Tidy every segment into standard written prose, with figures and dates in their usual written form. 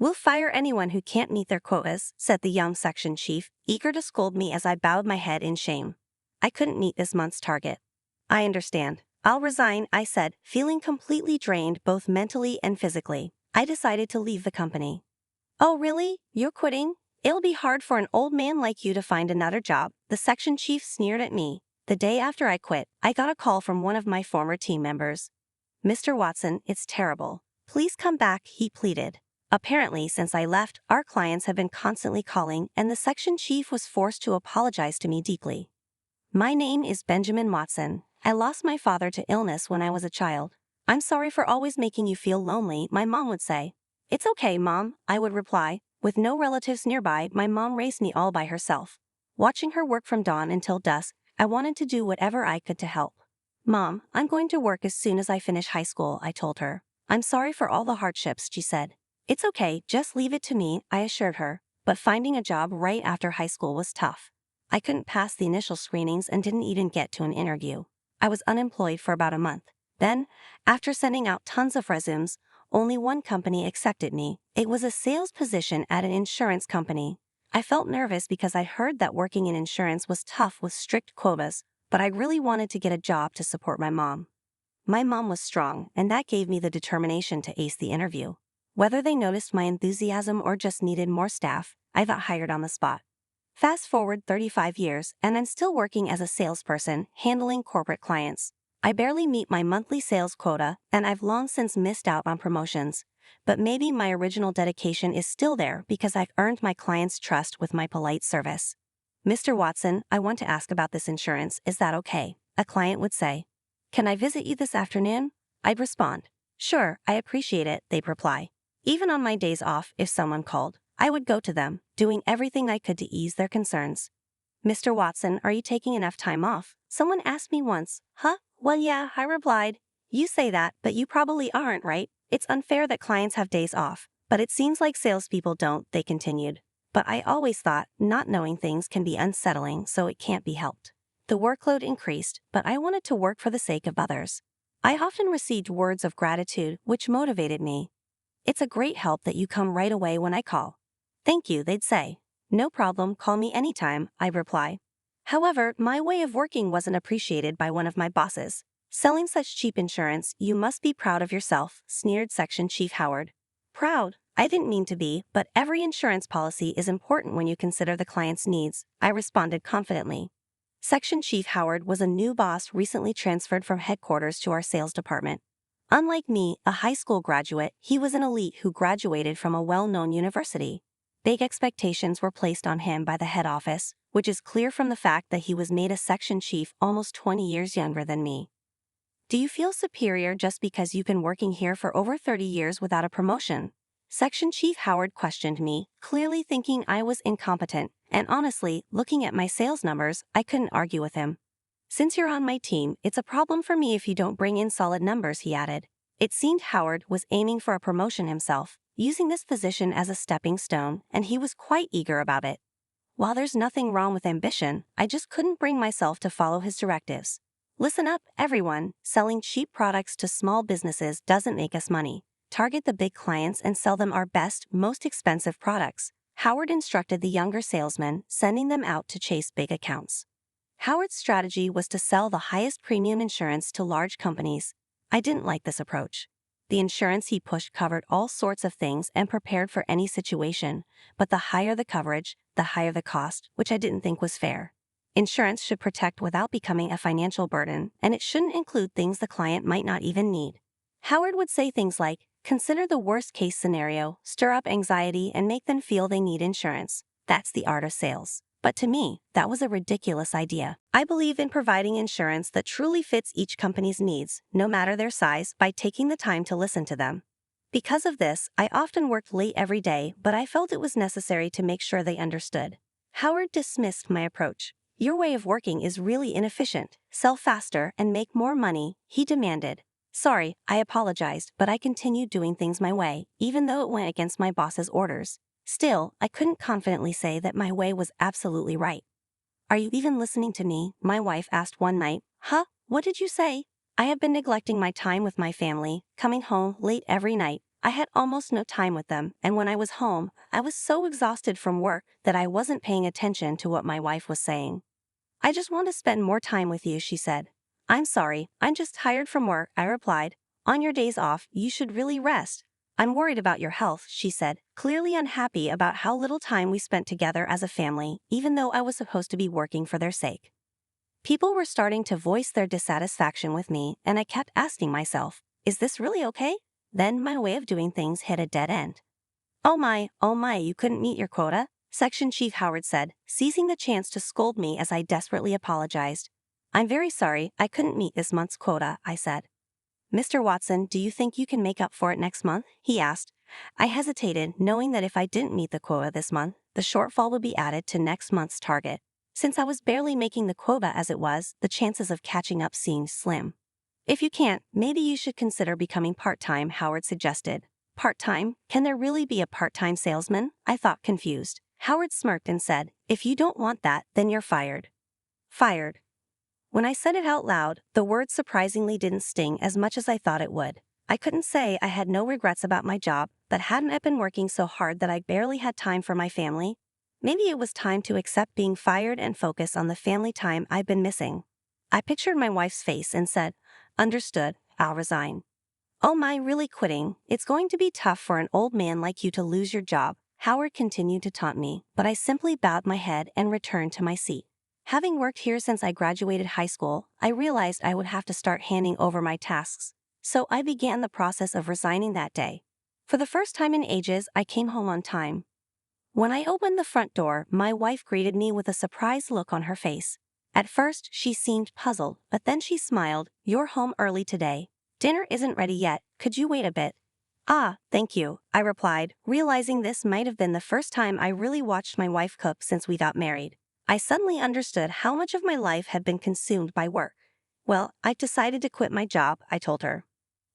"We'll fire anyone who can't meet their quotas," said the young section chief, eager to scold me as I bowed my head in shame. I couldn't meet this month's target. "I understand. I'll resign," I said, feeling completely drained both mentally and physically. I decided to leave the company. "Oh really? You're quitting? It'll be hard for an old man like you to find another job," the section chief sneered at me. The day after I quit, I got a call from one of my former team members. "Mr. Watson, it's terrible. Please come back," he pleaded. Apparently, since I left, our clients have been constantly calling, and the section chief was forced to apologize to me deeply. "My name is Benjamin Watson. I lost my father to illness when I was a child. I'm sorry for always making you feel lonely," my mom would say. "It's okay, Mom," I would reply. With no relatives nearby, my mom raised me all by herself. Watching her work from dawn until dusk, I wanted to do whatever I could to help. "Mom, I'm going to work as soon as I finish high school," I told her. "I'm sorry for all the hardships," she said. "It's okay, just leave it to me," I assured her. But finding a job right after high school was tough. I couldn't pass the initial screenings and didn't even get to an interview. I was unemployed for about a month. Then, after sending out tons of resumes, only one company accepted me. It was a sales position at an insurance company. I felt nervous because I heard that working in insurance was tough with strict quotas, but I really wanted to get a job to support my mom. My mom was strong, and that gave me the determination to ace the interview. Whether they noticed my enthusiasm or just needed more staff, I got hired on the spot. Fast forward 35 years, and I'm still working as a salesperson, handling corporate clients. I barely meet my monthly sales quota, and I've long since missed out on promotions. But maybe my original dedication is still there because I've earned my clients' trust with my polite service. "Mr. Watson, I want to ask about this insurance, is that okay?" a client would say. "Can I visit you this afternoon?" I'd respond. "Sure, I appreciate it," they'd reply. Even on my days off, if someone called, I would go to them, doing everything I could to ease their concerns. "Mr. Watson, are you taking enough time off?" someone asked me once. "Huh? Well, yeah," I replied. "You say that, but you probably aren't, right? It's unfair that clients have days off, but it seems like salespeople don't," they continued. But I always thought not knowing things can be unsettling, so it can't be helped. The workload increased, but I wanted to work for the sake of others. I often received words of gratitude, which motivated me. "It's a great help that you come right away when I call." "Thank you," they'd say. "No problem, call me anytime," I'd reply. However, my way of working wasn't appreciated by one of my bosses. "Selling such cheap insurance, you must be proud of yourself," sneered Section Chief Howard. Proud? I didn't mean to be, but every insurance policy is important when you consider the client's needs, I responded confidently. Section Chief Howard was a new boss recently transferred from headquarters to our sales department. Unlike me, a high school graduate, he was an elite who graduated from a well-known university. Big expectations were placed on him by the head office, which is clear from the fact that he was made a section chief almost 20 years younger than me. "Do you feel superior just because you've been working here for over 30 years without a promotion?" Section Chief Howard questioned me, clearly thinking I was incompetent, and honestly, looking at my sales numbers, I couldn't argue with him. "Since you're on my team, it's a problem for me if you don't bring in solid numbers," he added. It seemed Howard was aiming for a promotion himself, using this position as a stepping stone, and he was quite eager about it. While there's nothing wrong with ambition, I just couldn't bring myself to follow his directives. Listen up, everyone. Selling cheap products to small businesses doesn't make us money. Target the big clients and sell them our best, most expensive products, Howard instructed the younger salesmen, sending them out to chase big accounts. Howard's strategy was to sell the highest premium insurance to large companies. I didn't like this approach. The insurance he pushed covered all sorts of things and prepared for any situation, but the higher the coverage, the higher the cost, which I didn't think was fair. Insurance should protect without becoming a financial burden, and it shouldn't include things the client might not even need. Howard would say things like, "Consider the worst-case scenario, stir up anxiety, and make them feel they need insurance. That's the art of sales." But to me, that was a ridiculous idea. I believe in providing insurance that truly fits each company's needs, no matter their size, by taking the time to listen to them. Because of this, I often worked late every day, but I felt it was necessary to make sure they understood. Howard dismissed my approach. "Your way of working is really inefficient. Sell faster and make more money," he demanded. Sorry, I apologized, but I continued doing things my way, even though it went against my boss's orders. Still, I couldn't confidently say that my way was absolutely right. "Are you even listening to me?" my wife asked one night. "Huh? What did you say?" "I have been neglecting my time with my family, coming home late every night, I had almost no time with them, and when I was home, I was so exhausted from work that I wasn't paying attention to what my wife was saying. I just want to spend more time with you, she said. I'm sorry, I'm just tired from work, I replied. On your days off, you should really rest. I'm worried about your health, she said, clearly unhappy about how little time we spent together as a family, even though I was supposed to be working for their sake. People were starting to voice their dissatisfaction with me, and I kept asking myself, is this really okay? Then my way of doing things hit a dead end. Oh my, you couldn't meet your quota? Section Chief Howard said, seizing the chance to scold me as I desperately apologized. I'm very sorry, I couldn't meet this month's quota, I said. Mr. Watson, do you think you can make up for it next month? He asked. I hesitated, knowing that if I didn't meet the quota this month, the shortfall would be added to next month's target. Since I was barely making the quota as it was, the chances of catching up seemed slim. If you can't, maybe you should consider becoming part-time, Howard suggested. Part-time? Can there really be a part-time salesman? I thought, confused. Howard smirked and said, if you don't want that, then you're fired. Fired. When I said it out loud, the word surprisingly didn't sting as much as I thought it would. I couldn't say I had no regrets about my job, but hadn't I been working so hard that I barely had time for my family? Maybe it was time to accept being fired and focus on the family time I'd been missing. I pictured my wife's face and said, understood, I'll resign. Oh my, really quitting? It's going to be tough for an old man like you to lose your job. Howard continued to taunt me, but I simply bowed my head and returned to my seat. Having worked here since I graduated high school, I realized I would have to start handing over my tasks. So I began the process of resigning that day. For the first time in ages, I came home on time. When I opened the front door, my wife greeted me with a surprised look on her face. At first, she seemed puzzled, but then she smiled. You're home early today. Dinner isn't ready yet, could you wait a bit? Ah, thank you, I replied, realizing this might have been the first time I really watched my wife cook since we got married. I suddenly understood how much of my life had been consumed by work. Well, I've decided to quit my job, I told her.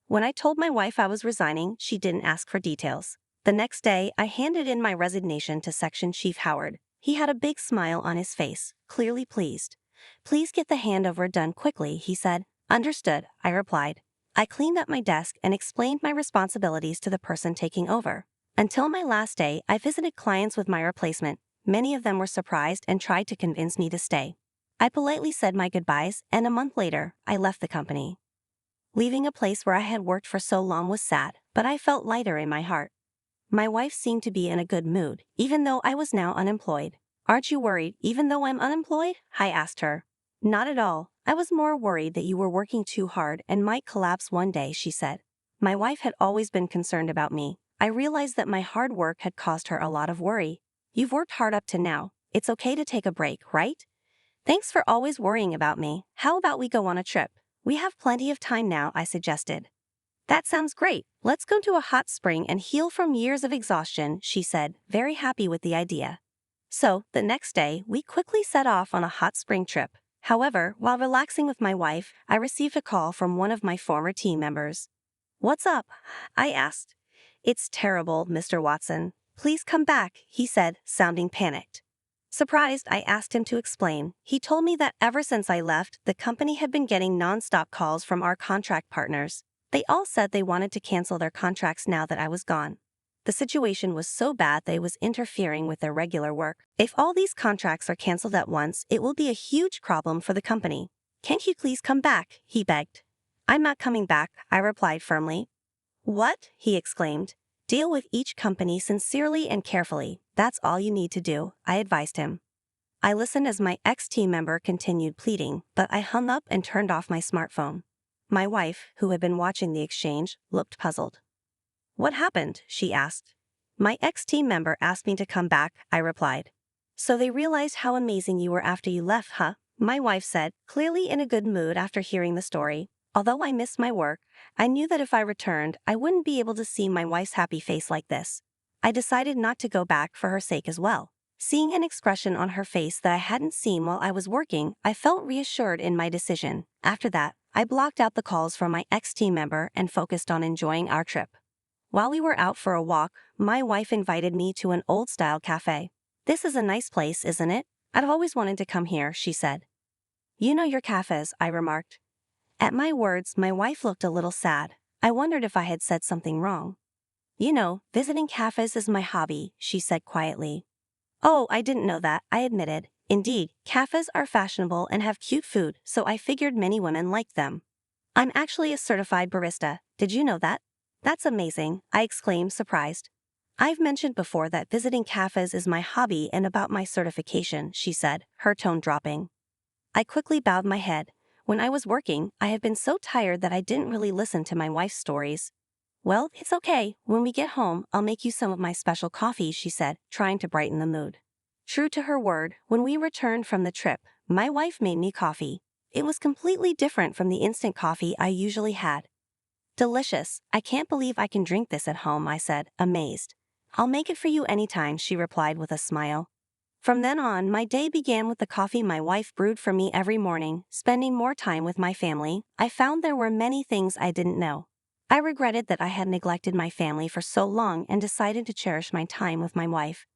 When I told my wife I was resigning, she didn't ask for details. The next day, I handed in my resignation to Section Chief Howard. He had a big smile on his face, clearly pleased. Please get the handover done quickly, he said. Understood, I replied. I cleaned up my desk and explained my responsibilities to the person taking over. Until my last day, I visited clients with my replacement. Many of them were surprised and tried to convince me to stay. I politely said my goodbyes, and a month later, I left the company. Leaving a place where I had worked for so long was sad, but I felt lighter in my heart. My wife seemed to be in a good mood, even though I was now unemployed. Aren't you worried, even though I'm unemployed? I asked her. Not at all. I was more worried that you were working too hard and might collapse one day, she said. My wife had always been concerned about me. I realized that my hard work had caused her a lot of worry. You've worked hard up to now. It's okay to take a break, right? Thanks for always worrying about me. How about we go on a trip? We have plenty of time now, I suggested. That sounds great. Let's go to a hot spring and heal from years of exhaustion, she said, very happy with the idea. So, the next day, we quickly set off on a hot spring trip. However, while relaxing with my wife, I received a call from one of my former team members. What's up? I asked. It's terrible, Mr. Watson. Please come back, he said, sounding panicked. Surprised, I asked him to explain. He told me that ever since I left, the company had been getting non-stop calls from our contract partners. They all said they wanted to cancel their contracts now that I was gone. The situation was so bad that it was interfering with their regular work. If all these contracts are canceled at once, it will be a huge problem for the company. Can't you please come back? He begged. I'm not coming back, I replied firmly. What? He exclaimed. Deal with each company sincerely and carefully. That's all you need to do, I advised him. I listened as my ex-team member continued pleading, but I hung up and turned off my smartphone. My wife, who had been watching the exchange, looked puzzled. What happened? She asked. My ex-team member asked me to come back, I replied. So they realized how amazing you were after you left, huh? My wife said, clearly in a good mood after hearing the story. Although I missed my work, I knew that if I returned, I wouldn't be able to see my wife's happy face like this. I decided not to go back for her sake as well. Seeing an expression on her face that I hadn't seen while I was working, I felt reassured in my decision. After that, I blocked out the calls from my ex-team member and focused on enjoying our trip. While we were out for a walk, my wife invited me to an old-style cafe. This is a nice place, isn't it? I've always wanted to come here, she said. You know your cafes, I remarked. At my words, my wife looked a little sad. I wondered if I had said something wrong. You know, visiting cafes is my hobby, she said quietly. Oh, I didn't know that, I admitted. Indeed, cafes are fashionable and have cute food, so I figured many women liked them. I'm actually a certified barista, did you know that? That's amazing, I exclaimed, surprised. I've mentioned before that visiting cafes is my hobby and about my certification, she said, her tone dropping. I quickly bowed my head. When I was working, I have been so tired that I didn't really listen to my wife's stories. Well, it's okay. When we get home, I'll make you some of my special coffee, she said, trying to brighten the mood. True to her word, when we returned from the trip, my wife made me coffee. It was completely different from the instant coffee I usually had. Delicious. I can't believe I can drink this at home, I said, amazed. I'll make it for you anytime, she replied with a smile. From then on, my day began with the coffee my wife brewed for me every morning. Spending more time with my family, I found there were many things I didn't know. I regretted that I had neglected my family for so long and decided to cherish my time with my wife.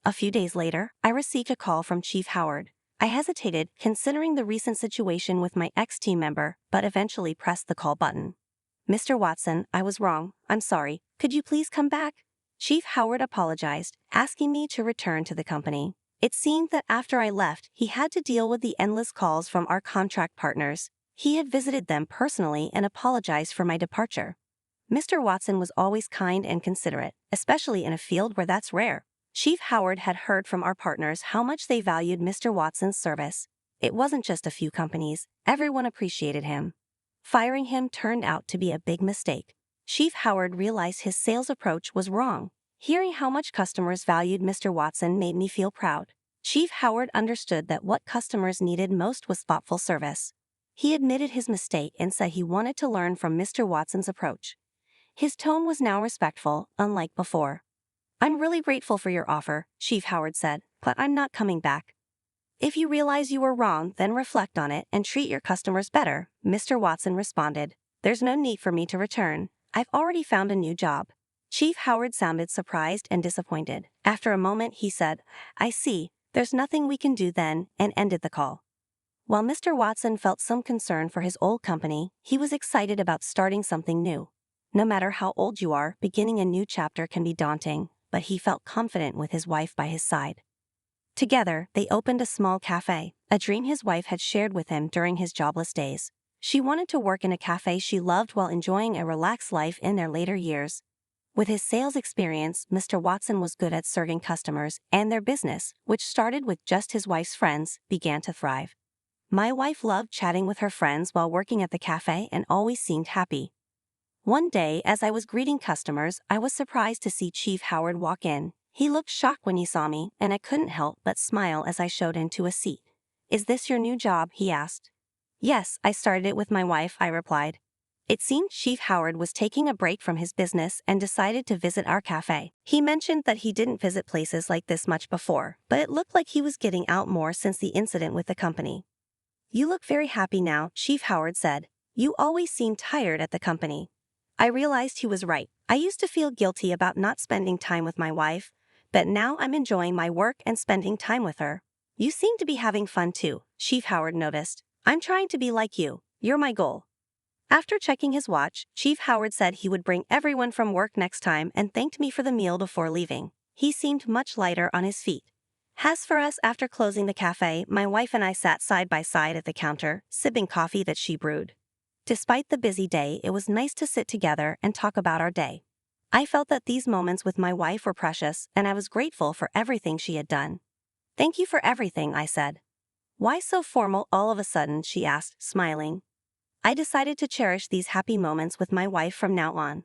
A few days later, I received a call from Chief Howard. I hesitated, considering the recent situation with my ex-team member, but eventually pressed the call button. Mr. Watson, I was wrong. I'm sorry. Could you please come back? Chief Howard apologized, asking me to return to the company. It seemed that after I left, he had to deal with the endless calls from our contract partners. He had visited them personally and apologized for my departure. Mr. Watson was always kind and considerate, especially in a field where that's rare. Chief Howard had heard from our partners how much they valued Mr. Watson's service. It wasn't just a few companies, everyone appreciated him. Firing him turned out to be a big mistake. Chief Howard realized his sales approach was wrong. Hearing how much customers valued Mr. Watson made me feel proud. Chief Howard understood that what customers needed most was thoughtful service. He admitted his mistake and said he wanted to learn from Mr. Watson's approach. His tone was now respectful, unlike before. I'm really grateful for your offer, Chief Howard said, but I'm not coming back. If you realize you were wrong, then reflect on it and treat your customers better, Mr. Watson responded. There's no need for me to return. I've already found a new job. Chief Howard sounded surprised and disappointed. After a moment, he said, I see, there's nothing we can do then, and ended the call. While Mr. Watson felt some concern for his old company, he was excited about starting something new. No matter how old you are, beginning a new chapter can be daunting, but he felt confident with his wife by his side. Together, they opened a small cafe, a dream his wife had shared with him during his jobless days. She wanted to work in a cafe she loved while enjoying a relaxed life in their later years. With his sales experience, Mr. Watson was good at serving customers, and their business, which started with just his wife's friends, began to thrive. My wife loved chatting with her friends while working at the cafe and always seemed happy. One day, as I was greeting customers, I was surprised to see Chief Howard walk in. He looked shocked when he saw me, and I couldn't help but smile as I showed into a seat. Is this your new job? He asked. Yes, I started it with my wife, I replied. It seemed Chief Howard was taking a break from his business and decided to visit our cafe. He mentioned that he didn't visit places like this much before, but it looked like he was getting out more since the incident with the company. You look very happy now, Chief Howard said. You always seemed tired at the company. I realized he was right. I used to feel guilty about not spending time with my wife, but now I'm enjoying my work and spending time with her. You seem to be having fun too, Chief Howard noticed. I'm trying to be like you. You're my goal. After checking his watch, Chief Howard said he would bring everyone from work next time and thanked me for the meal before leaving. He seemed much lighter on his feet. As for us, after closing the cafe, my wife and I sat side by side at the counter, sipping coffee that she brewed. Despite the busy day, it was nice to sit together and talk about our day. I felt that these moments with my wife were precious, and I was grateful for everything she had done. Thank you for everything, I said. Why so formal all of a sudden? She asked, smiling. I decided to cherish these happy moments with my wife from now on.